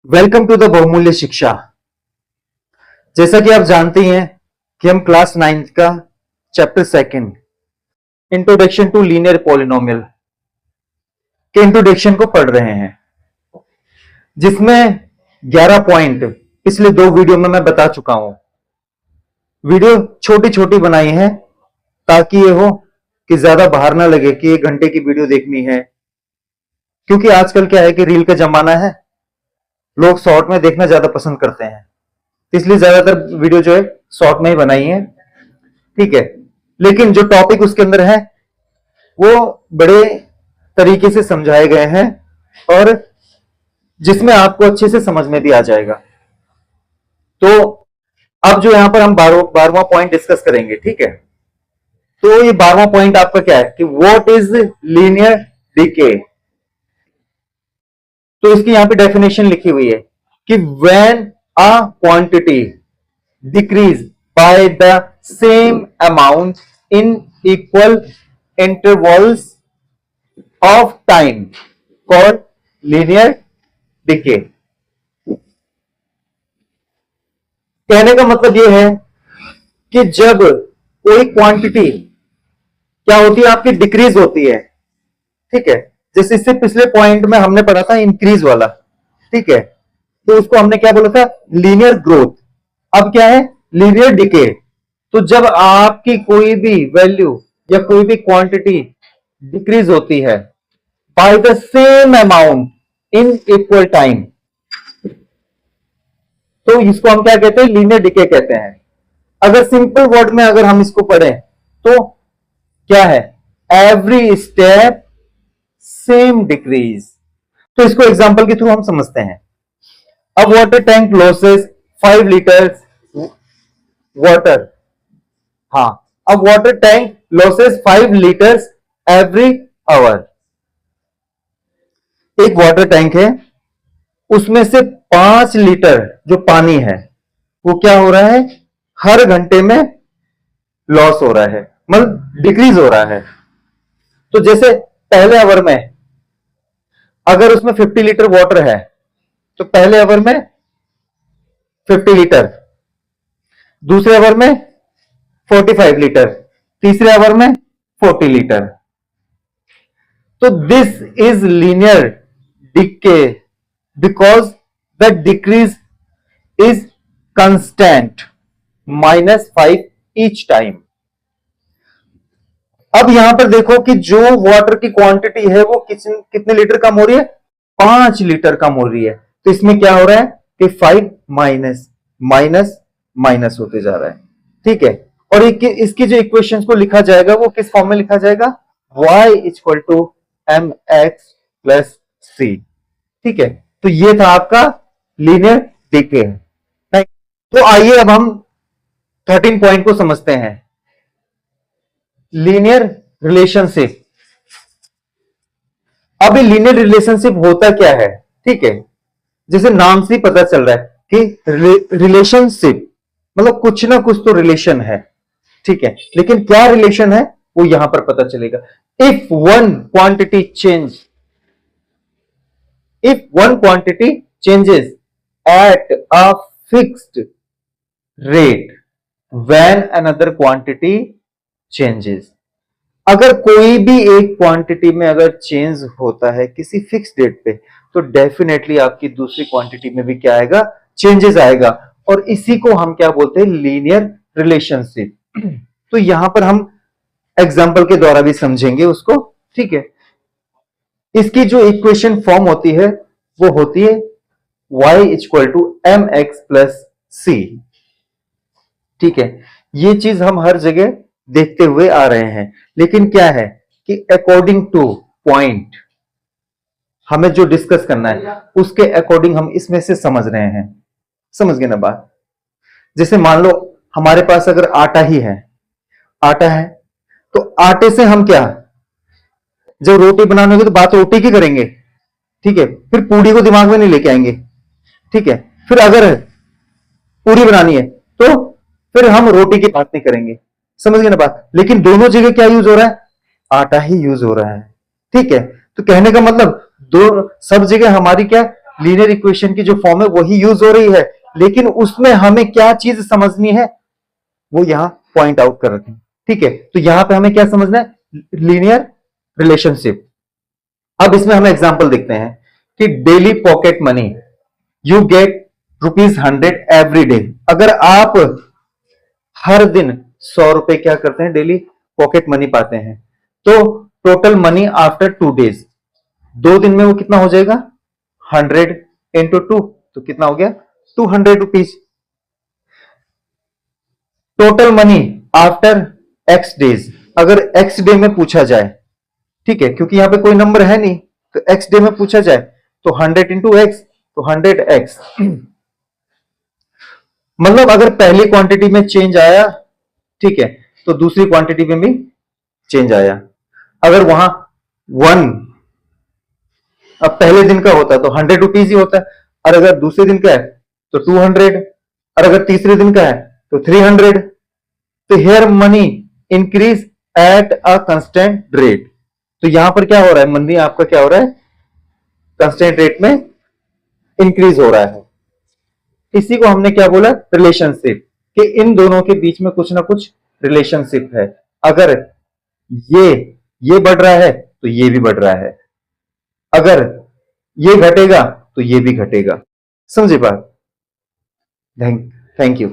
Welcome to the बहुमूल्य शिक्षा। जैसा कि आप जानते हैं कि हम क्लास 9th का chapter second introduction to linear polynomial के इंट्रोडक्शन को पढ़ रहे हैं, जिसमें 11 पॉइंट पिछले 2 वीडियो में मैं बता चुका हूं। वीडियो छोटी छोटी बनाई है ताकि ये हो कि ज्यादा बाहर ना लगे कि 1 घंटे की वीडियो देखनी है, क्योंकि आजकल क्या है कि रील का जमाना है, लोग शॉर्ट में देखना ज्यादा पसंद करते हैं, इसलिए ज्यादातर वीडियो जो है शॉर्ट में ही बनाई है। ठीक है, लेकिन जो टॉपिक उसके अंदर है वो बड़े तरीके से समझाए गए हैं और जिसमें आपको अच्छे से समझ में भी आ जाएगा। तो अब जो यहां पर हम 12वां पॉइंट डिस्कस करेंगे, ठीक है। तो ये 12वां पॉइंट आपका क्या है कि व्हाट इज लीनियर डिके। तो इसकी यहां पे डेफिनेशन लिखी हुई है कि when a quantity decrease by the same amount in equal intervals of time called linear decay. कहने का मतलब यह है कि जब कोई क्वांटिटी क्या होती है आपकी डिक्रीज होती है, ठीक है। जैसे इससे पिछले पॉइंट में हमने पढ़ा था इंक्रीज वाला, ठीक है, तो उसको हमने क्या बोला था, लीनियर ग्रोथ। अब क्या है, लीनियर डिके। तो जब आपकी कोई भी वैल्यू या कोई भी क्वांटिटी डिक्रीज होती है by the same amount in equal time, तो इसको हम क्या कहते हैं, लीनियर डिके कहते हैं। अगर सिंपल वर्ड में अगर हम इसको पढ़ें तो क्या है, एवरी स्टेप सेम डिक्रीज। तो इसको एग्जांपल के थ्रू हम समझते हैं। अब water tank losses 5 litres water. हाँ, अब water tank losses 5 litres every hour. एक वाटर टैंक है, उसमें से 5 लीटर जो पानी है वो क्या हो रहा है, हर घंटे में लॉस हो रहा है, मतलब डिक्रीज हो रहा है। तो जैसे पहले आवर में अगर उसमें 50 लीटर वाटर है तो पहले आवर में 50 लीटर, दूसरे आवर में 45 लीटर, तीसरे आवर में 40 लीटर। तो this is linear decay because the decrease is constant -5 each time. अब यहां पर देखो कि जो वाटर की क्वांटिटी है वो कितने लीटर कम हो रही है, 5 लीटर कम हो रही है। तो इसमें क्या हो रहा है कि 5 माइनस माइनस माइनस होते जा रहा है, ठीक है। और इसकी जो इक्वेशंस को लिखा जाएगा वो किस फॉर्म में लिखा जाएगा, y equal to mx plus c, ठीक है। तो ये था आपका लीनियर डिके। तो आइए अब हम 13 पॉइंट को समझते हैं, लीनियर रिलेशनशिप। अब ये लीनियर रिलेशनशिप होता क्या है, ठीक है। जैसे नाम से ही पता चल रहा है कि रिलेशनशिप मतलब कुछ ना कुछ तो रिलेशन है, ठीक है, लेकिन क्या रिलेशन है वो यहां पर पता चलेगा। If one quantity changes at a fixed rate when another quantity changes. अगर कोई भी एक क्वांटिटी में अगर चेंज होता है किसी फिक्स डेट पे, तो डेफिनेटली आपकी दूसरी क्वांटिटी में भी क्या आएगा, चेंजेस आएगा। और इसी को हम क्या बोलते हैं, लीनियर रिलेशनशिप। तो यहां पर हम एग्जांपल के द्वारा भी समझेंगे उसको, ठीक है। इसकी जो इक्वेशन फॉर्म होती है वो होती है y equal to mx plus c, ठीक है। ये चीज हम हर जगह देखते हुए आ रहे हैं, लेकिन क्या है कि अकॉर्डिंग टू पॉइंट हमें जो डिस्कस करना है उसके अकॉर्डिंग हम इसमें से समझ रहे हैं। समझ गए ना बात। जैसे मान लो हमारे पास अगर आटा है तो आटे से हम क्या, जब रोटी बनाने होगी तो बात रोटी की करेंगे, ठीक है, फिर पूड़ी को दिमाग में नहीं लेके आएंगे, ठीक है। फिर अगर पूड़ी बनानी है तो फिर हम रोटी की बात नहीं करेंगे। समझ गए ना बात। लेकिन दोनों जगह क्या यूज हो रहा है, आटा ही यूज हो रहा है, ठीक है। तो कहने का मतलब दो सब जगह हमारी क्या लीनियर इक्वेशन की जो फॉर्म है वही यूज हो रही है, लेकिन उसमें हमें क्या चीज समझनी है वो यहां पॉइंट आउट कर रखे हैं। ठीक है, तो यहां पे हमें क्या समझना है, लीनियर रिलेशनशिप। अब इसमें हम एग्जांपल देखते हैं कि daily pocket money you get ₹100 every day. अगर आप हर दिन 100 रुपए क्या करते हैं, डेली पॉकेट मनी पाते हैं, तो टोटल मनी आफ्टर 2 डेज, 2 दिन में वो कितना हो जाएगा, 100 × 2, तो कितना हो गया, ₹200। Total money after x days, अगर एक्स डे में पूछा जाए, ठीक है, क्योंकि यहां पे कोई नंबर है नहीं, तो एक्स डे में पूछा जाए तो 100 × x, तो 100x। मतलब अगर पहली क्वांटिटी में चेंज आया, ठीक है, तो दूसरी क्वांटिटी में भी चेंज आया। अगर वहां 1 अब पहले दिन का होता तो ₹100 ही होता है, और अगर दूसरे दिन का है तो 200, और अगर तीसरे दिन का है तो 300। तो here money increase at a constant rate. तो यहां पर क्या हो रहा है, मनी आपका क्या हो रहा है, कंस्टेंट रेट में इंक्रीज हो रहा है। इसी को हमने क्या बोला, रिलेशनशिप, कि इन दोनों के बीच में कुछ ना कुछ रिलेशनशिप है। अगर ये ये बढ़ रहा है तो ये भी बढ़ रहा है, अगर ये घटेगा तो ये भी घटेगा। समझे बात? Thank you.